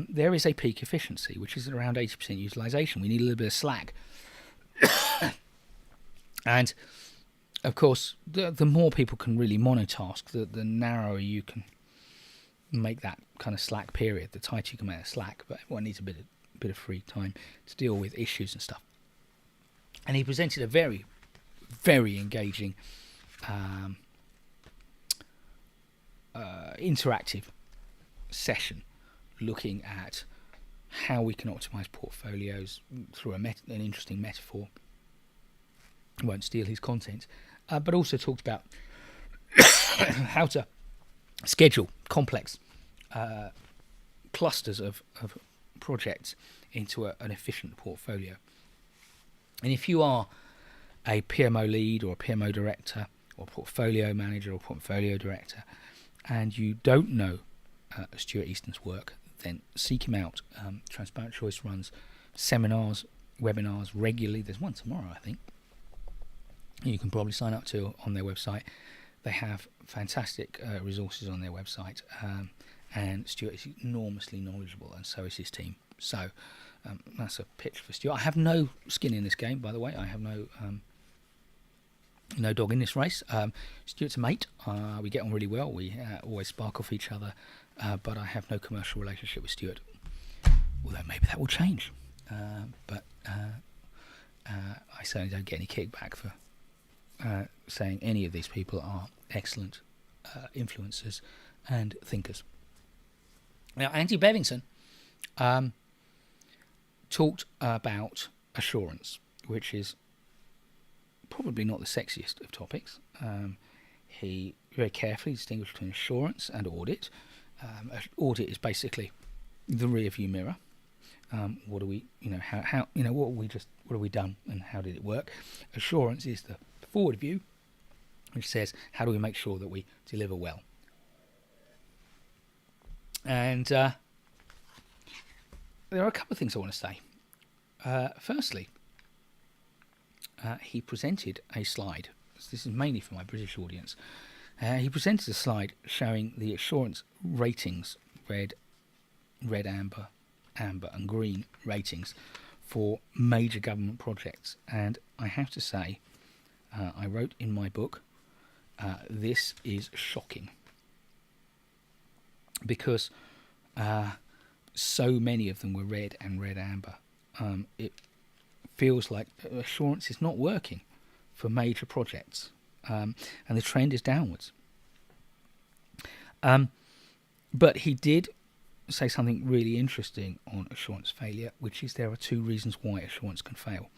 there is a peak efficiency, which is around 80% utilization. We need a little bit of slack. And, of course, the more people can really monotask, the narrower you can make that kind of slack period, the tighter you can make a slack, but everyone needs a bit of free time to deal with issues and stuff. And he presented a very, very engaging interactive session looking at how we can optimize portfolios through an interesting metaphor. I won't steal his content, but also talked about how to schedule complex clusters of projects into an efficient portfolio. And if you are a PMO lead or a PMO director or portfolio manager or portfolio director, and you don't know Stuart Easton's work, then seek him out. Transparent Choice runs seminars, webinars regularly. There's one tomorrow, I think. You can probably sign up to on their website. They have fantastic resources on their website, and Stuart is enormously knowledgeable, and so is his team. So that's a pitch for Stuart. I have no skin in this game, by the way. I have no dog in this race. Stuart's a mate. We get on really well. We always spark off each other, but I have no commercial relationship with Stuart. Although maybe that will change. But I certainly don't get any kickback for saying any of these people are excellent influencers and thinkers. Now, Andy Bevington talked about assurance, which is probably not the sexiest of topics. He very carefully distinguished between assurance and audit. Audit is basically the rear view mirror. What do we, what have we done and how did it work? Assurance is the forward view, which says how do we make sure that we deliver well. And there are a couple of things I want to say. Firstly, he presented a slide. This is mainly for my British audience. He presented a slide showing the assurance ratings, red, amber, and green ratings for major government projects. And I have to say, I wrote in my book, this is shocking. Because so many of them were red and red amber. It feels like assurance is not working for major projects, and the trend is downwards. But he did say something really interesting on assurance failure, which is there are 2 reasons why assurance can fail.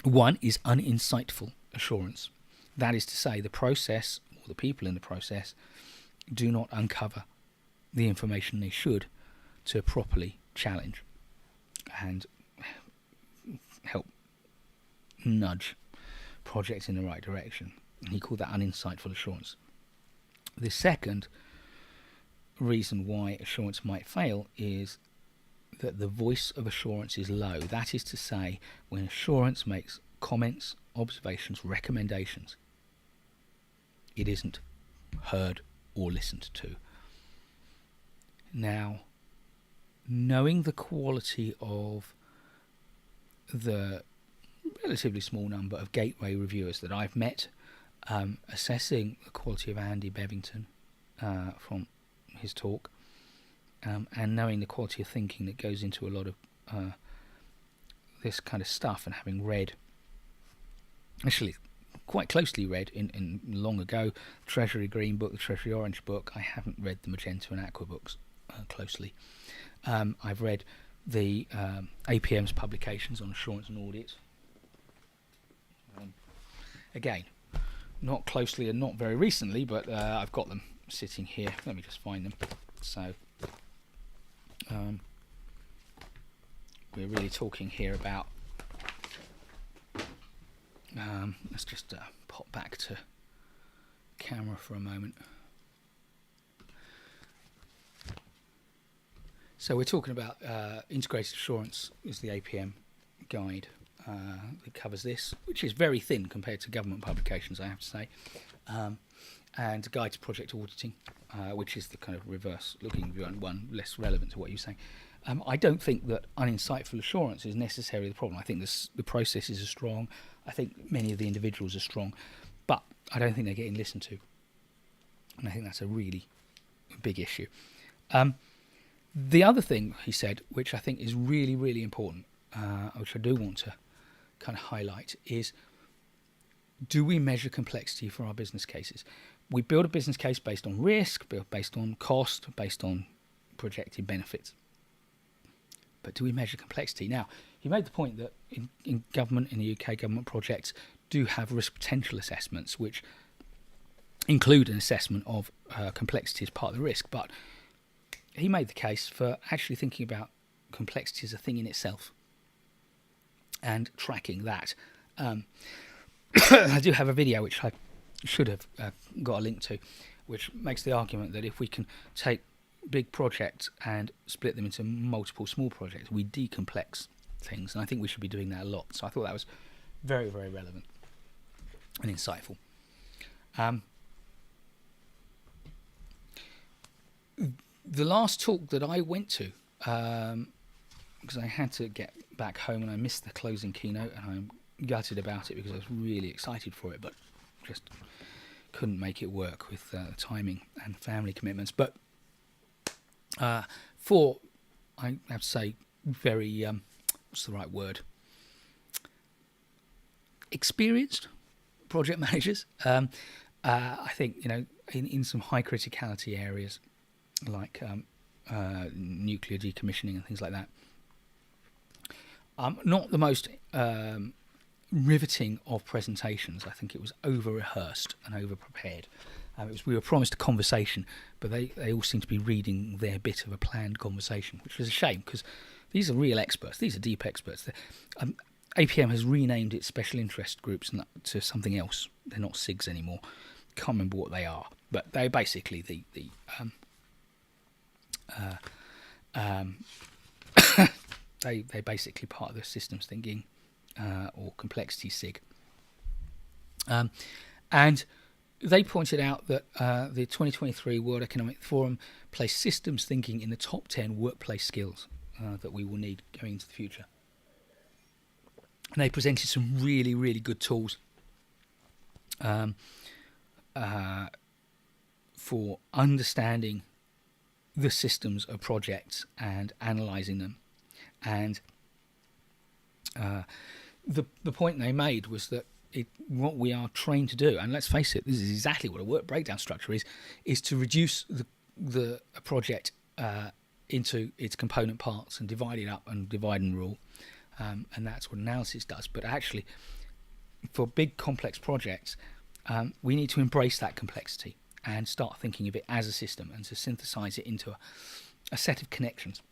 One is uninsightful assurance. That is to say, the process or the people in the process do not uncover the information they should to properly challenge and help nudge projects in the right direction. And he called that uninsightful assurance. The second reason why assurance might fail is that the voice of assurance is low. That is to say, when assurance makes comments, observations, recommendations, it isn't heard or listened to. Now, knowing the quality of the relatively small number of gateway reviewers that I've met, assessing the quality of Andy Bevington from his talk, and knowing the quality of thinking that goes into a lot of this kind of stuff, and having read, actually quite closely read in long ago, Treasury Green book, the Treasury Orange book. I haven't read the Magenta and Aqua books closely. I've read the APM's publications on assurance and audit. Again, not closely and not very recently, but I've got them sitting here. Let me just find them. So we're really talking here about, let's just pop back to camera for a moment. So we're talking about integrated assurance is the APM guide that covers this, which is very thin compared to government publications, I have to say, and a guide to project auditing, which is the kind of reverse looking one, less relevant to what you're saying. I don't think that uninsightful assurance is necessarily the problem. I think the processes are strong. I think many of the individuals are strong, but I don't think they're getting listened to, and I think that's a really big issue. The other thing he said, which I think is really, really important, which I do want to kind of highlight, is, do we measure complexity for our business cases? We build a business case based on risk, based on cost, based on projected benefits. But do we measure complexity? Now, he made the point that in government, in the UK, government projects do have risk potential assessments, which include an assessment of complexity as part of the risk. But he made the case for actually thinking about complexity as a thing in itself and tracking that. I do have a video which I should have got a link to, which makes the argument that if we can take big projects and split them into multiple small projects, we decomplex things, and I think we should be doing that a lot. So I thought that was very, very relevant and insightful. The last talk that I went to, because I had to get back home and I missed the closing keynote, and I'm gutted about it because I was really excited for it, but just couldn't make it work with timing and family commitments. But for, I have to say, very, what's the right word? Experienced project managers. I think, in some high criticality areas, like nuclear decommissioning and things like that. Not the most riveting of presentations. I think it was over-rehearsed and over-prepared. We were promised a conversation, but they all seem to be reading their bit of a planned conversation, which was a shame, because these are real experts. These are deep experts. APM has renamed its special interest groups to something else. They're not SIGs anymore. Can't remember what they are, but they're basically they're basically part of the systems thinking or complexity SIG. And they pointed out that the 2023 World Economic Forum placed systems thinking in the top 10 workplace skills that we will need going into the future. And they presented some really, really good tools for understanding the systems of projects and analysing them. And the point they made was that what we are trained to do, and let's face it, this is exactly what a work breakdown structure is to reduce the project into its component parts and divide it up and divide and rule. And that's what analysis does. But actually, for big complex projects, we need to embrace that complexity and start thinking of it as a system and to synthesize it into a set of connections.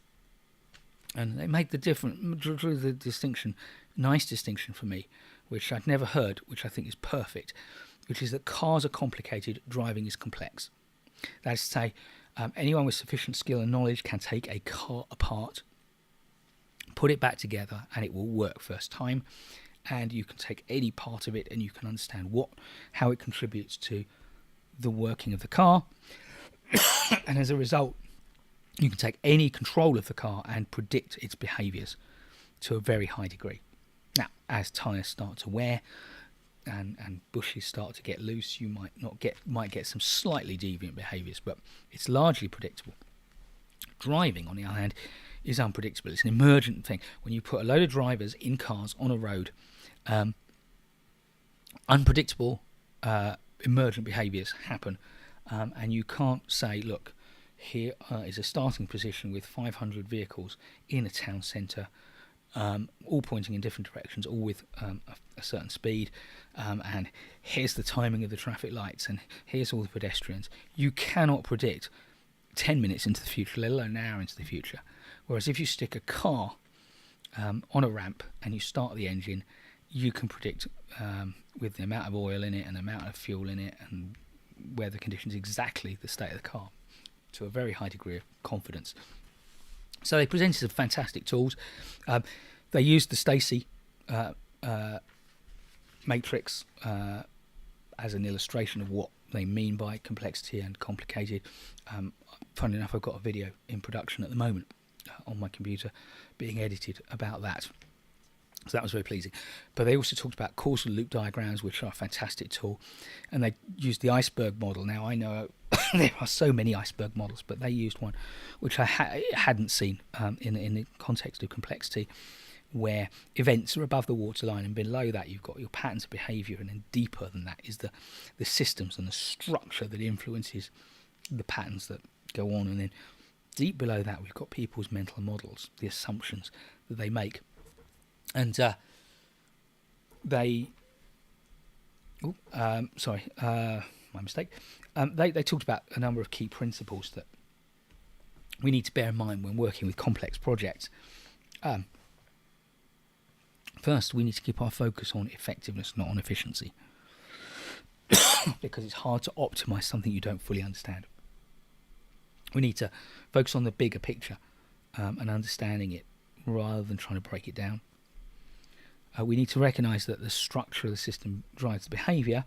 And they made drew the distinction, nice distinction for me, which I'd never heard, which I think is perfect, which is that cars are complicated, driving is complex. That is to say, anyone with sufficient skill and knowledge can take a car apart, put it back together, and it will work first time. And you can take any part of it and you can understand how it contributes to the working of the car. And as a result, you can take any control of the car and predict its behaviours to a very high degree. Now, as tyres start to wear and bushes start to get loose, you might get some slightly deviant behaviours, but it's largely predictable. Driving, on the other hand, is unpredictable. It's an emergent thing. When you put a load of drivers in cars on a road, unpredictable emergent behaviours happen, and you can't say, look, here is a starting position with 500 vehicles in a town centre, all pointing in different directions, all with a certain speed, and here's the timing of the traffic lights, and here's all the pedestrians. You cannot predict 10 minutes into the future, let alone an hour into the future. Whereas if you stick a car on a ramp and you start the engine, you can predict with the amount of oil in it and the amount of fuel in it and weather conditions exactly the state of the car to a very high degree of confidence. So they presented some fantastic tools. They used the Stacy matrix as an illustration of what they mean by complexity and complicated. Funnily enough, I've got a video in production at the moment on my computer being edited about that. So that was very pleasing. But they also talked about causal loop diagrams, which are a fantastic tool. And they used the iceberg model. Now, I know there are so many iceberg models, but they used one which I hadn't seen in the context of complexity, where events are above the waterline and below that you've got your patterns of behaviour, and then deeper than that is the systems and the structure that influences the patterns that go on. And then deep below that we've got people's mental models, the assumptions that they make. And my mistake. They talked about a number of key principles that we need to bear in mind when working with complex projects. First, we need to keep our focus on effectiveness, not on efficiency, because it's hard to optimize something you don't fully understand. We need to focus on the bigger picture and understanding it rather than trying to break it down. We need to recognise that the structure of the system drives the behaviour,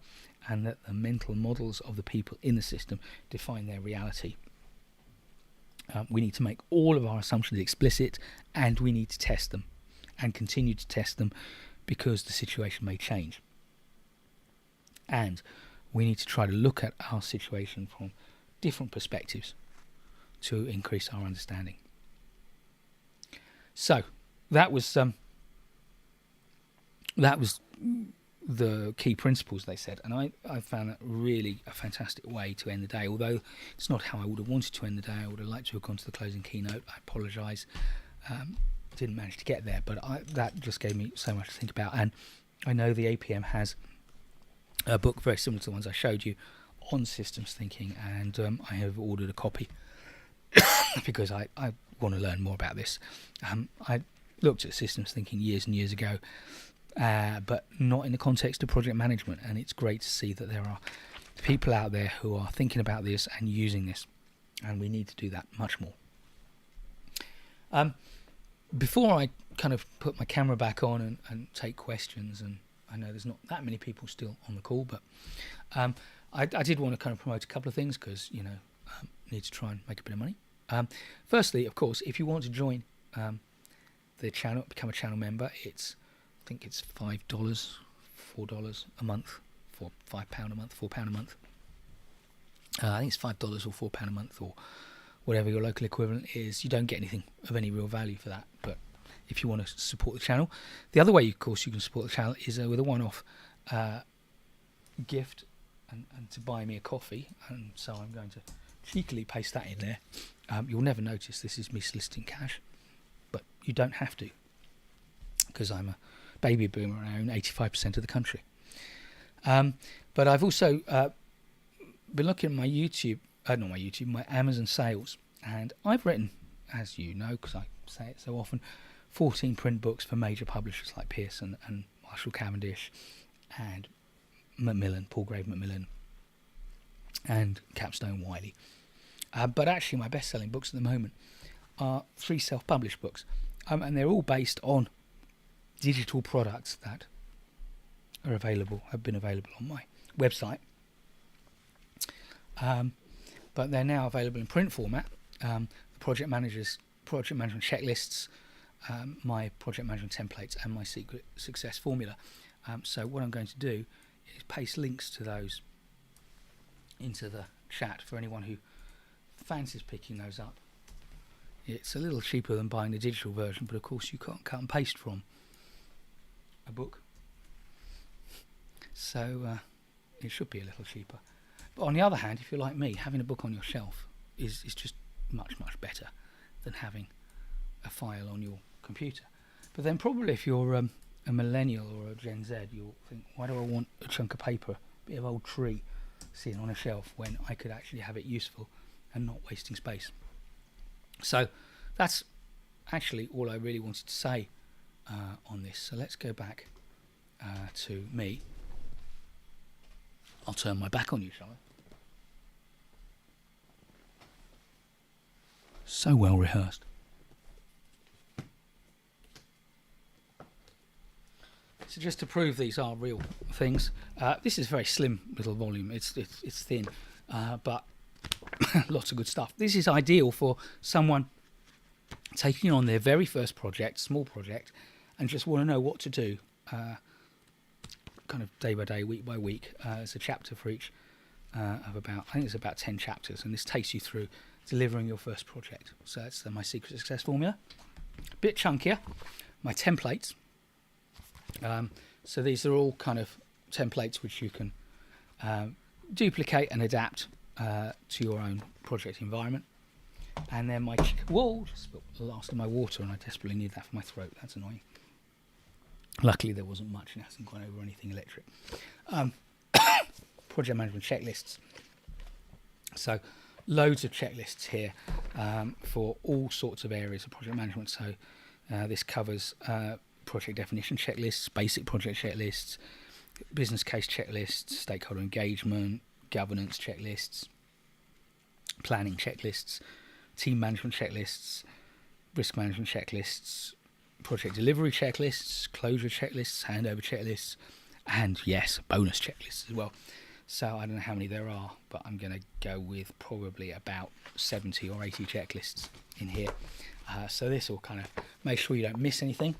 and that the mental models of the people in the system define their reality. We need to make all of our assumptions explicit, and we need to test them and continue to test them, because the situation may change. And we need to try to look at our situation from different perspectives to increase our understanding. So that was the key principles they said, and I found that really a fantastic way to end the day. Although it's not how I would have wanted to end the day. I would have liked to have gone to the closing keynote. I apologise, didn't manage to get there, but that just gave me so much to think about. And I know the APM has a book very similar to the ones I showed you on systems thinking, and I have ordered a copy because I want to learn more about this. I looked at systems thinking years and years ago, but not in the context of project management, and it's great to see that there are people out there who are thinking about this and using this, and we need to do that much more. Before I kind of put my camera back on and take questions, and I know there's not that many people still on the call, but I did want to kind of promote a couple of things, because need to try and make a bit of money. Firstly, of course, if you want to join the channel, become a channel member, I think it's $5, $4 a month, £5 a month, £4 a month. I think it's $5 or £4 a month, or whatever your local equivalent is. You don't get anything of any real value for that, but if you want to support the channel, the other way, of course, you can support the channel is with a one-off gift and to buy me a coffee. And so I'm going to cheekily paste that in there. You'll never notice this is me soliciting cash, but you don't have to, because I'm a baby boomer and I own 85% of the country. But I've also been looking at my Amazon sales, and I've written, as you know, because I say it so often, 14 print books for major publishers like Pearson and Marshall Cavendish and Macmillan, Palgrave Macmillan, and Capstone Wiley. But actually, my best-selling books at the moment are 3 self-published books, and they're all based on digital products that are available, have been available on my website. But they're now available in print format. The project management checklists, my project management templates, and my secret success formula. So what I'm going to do is paste links to those into the chat for anyone who fancies picking those up. It's a little cheaper than buying the digital version, but of course you can't cut and paste from a book, so it should be a little cheaper. But on the other hand, if you're like me, having a book on your shelf is just much better than having a file on your computer. But then probably if you're a millennial or a Gen Z, you'll think, why do I want a chunk of paper, a bit of old tree sitting on a shelf when I could actually have it useful and not wasting space? So that's actually all I really wanted to say on this. So let's go back to me. I'll turn my back on you, shall I? So well rehearsed. So just to prove these are real things, this is a very slim little volume. It's thin, but lots of good stuff. This is ideal for someone taking on their very first project, small project, and just want to know what to do, kind of day by day, week by week. It's a chapter for each of about, I think it's about 10 chapters, and this takes you through delivering your first project. So that's my secret success formula. A bit chunkier. My templates. So these are all kind of templates which you can duplicate and adapt to your own project environment. And then my whoa, just spilled the last of my water, and I desperately need that for my throat. That's annoying. Luckily there wasn't much, and it hasn't gone over anything electric. Project management checklists. So loads of checklists here for all sorts of areas of project management. So this covers project definition checklists, basic project checklists, business case checklists, stakeholder engagement, governance checklists, planning checklists, team management checklists, risk management checklists, project delivery checklists, closure checklists, handover checklists, and yes, bonus checklists as well. So I don't know how many there are, but I'm going to go with probably about 70 or 80 checklists in here. So this will kind of make sure you don't miss anything.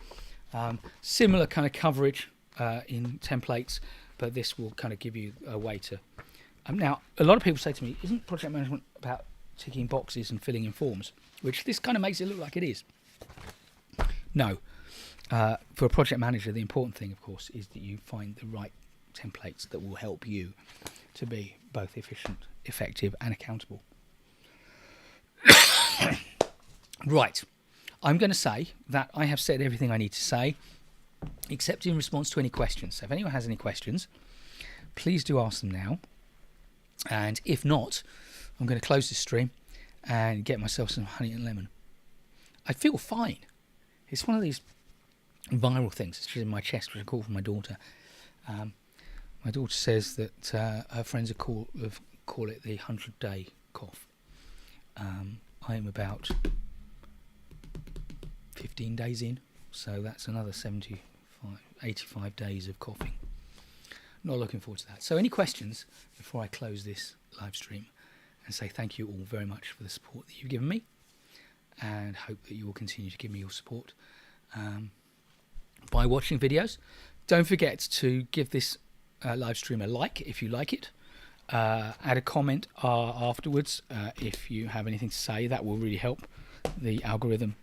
Similar kind of coverage in templates, but this will kind of give you a way to... now, a lot of people say to me, isn't project management about ticking boxes and filling in forms? Which this kind of makes it look like it is. No. For a project manager, the important thing, of course, is that you find the right templates that will help you to be both efficient, effective, and accountable. Right. I'm going to say that I have said everything I need to say, except in response to any questions. So if anyone has any questions, please do ask them now. And if not, I'm going to close this stream and get myself some honey and lemon. I feel fine. It's one of these viral things. It's just in my chest, which I call from my daughter. My daughter says that her friends call it the 100-day cough. I am about 15 days in, so that's another 85 days of coughing. Not looking forward to that. So any questions before I close this live stream and say thank you all very much for the support that you've given me, and hope that you will continue to give me your support by watching videos. Don't forget to give this live stream a like if you like it. Add a comment afterwards if you have anything to say. That will really help the algorithm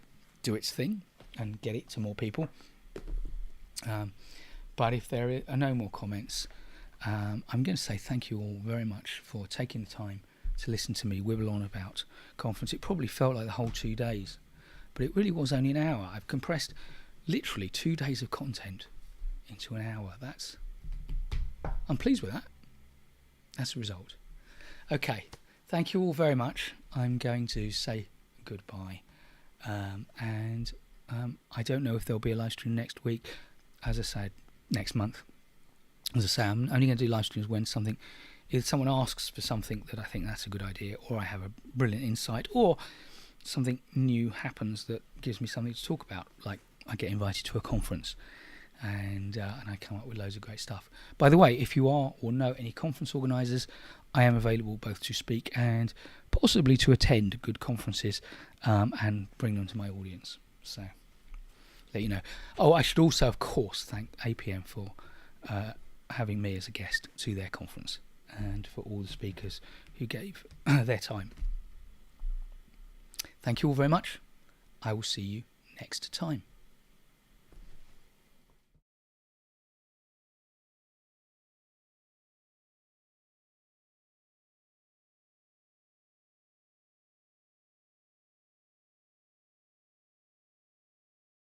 do its thing and get it to more people. But if there are no more comments, I'm going to say thank you all very much for taking the time to listen to me wibble on about conference. It probably felt like the whole 2 days, but it really was only an hour. I've compressed literally 2 days of content into an hour. I'm pleased with that. That's the result. Okay, thank you all very much. I'm going to say goodbye. And I don't know if there'll be a live stream next week. As I said, next month. As I say, I'm only going to do live streams when something if someone asks for something that I think that's a good idea, or I have a brilliant insight, or something new happens that gives me something to talk about, like I get invited to a conference and I come up with loads of great stuff. By the way, if you are or know any conference organisers, I am available both to speak and possibly to attend good conferences and bring them to my audience. So, let you know. Oh, I should also, of course, thank APM for having me as a guest to their conference, and for all the speakers who gave their time. Thank you all very much. I will see you next time.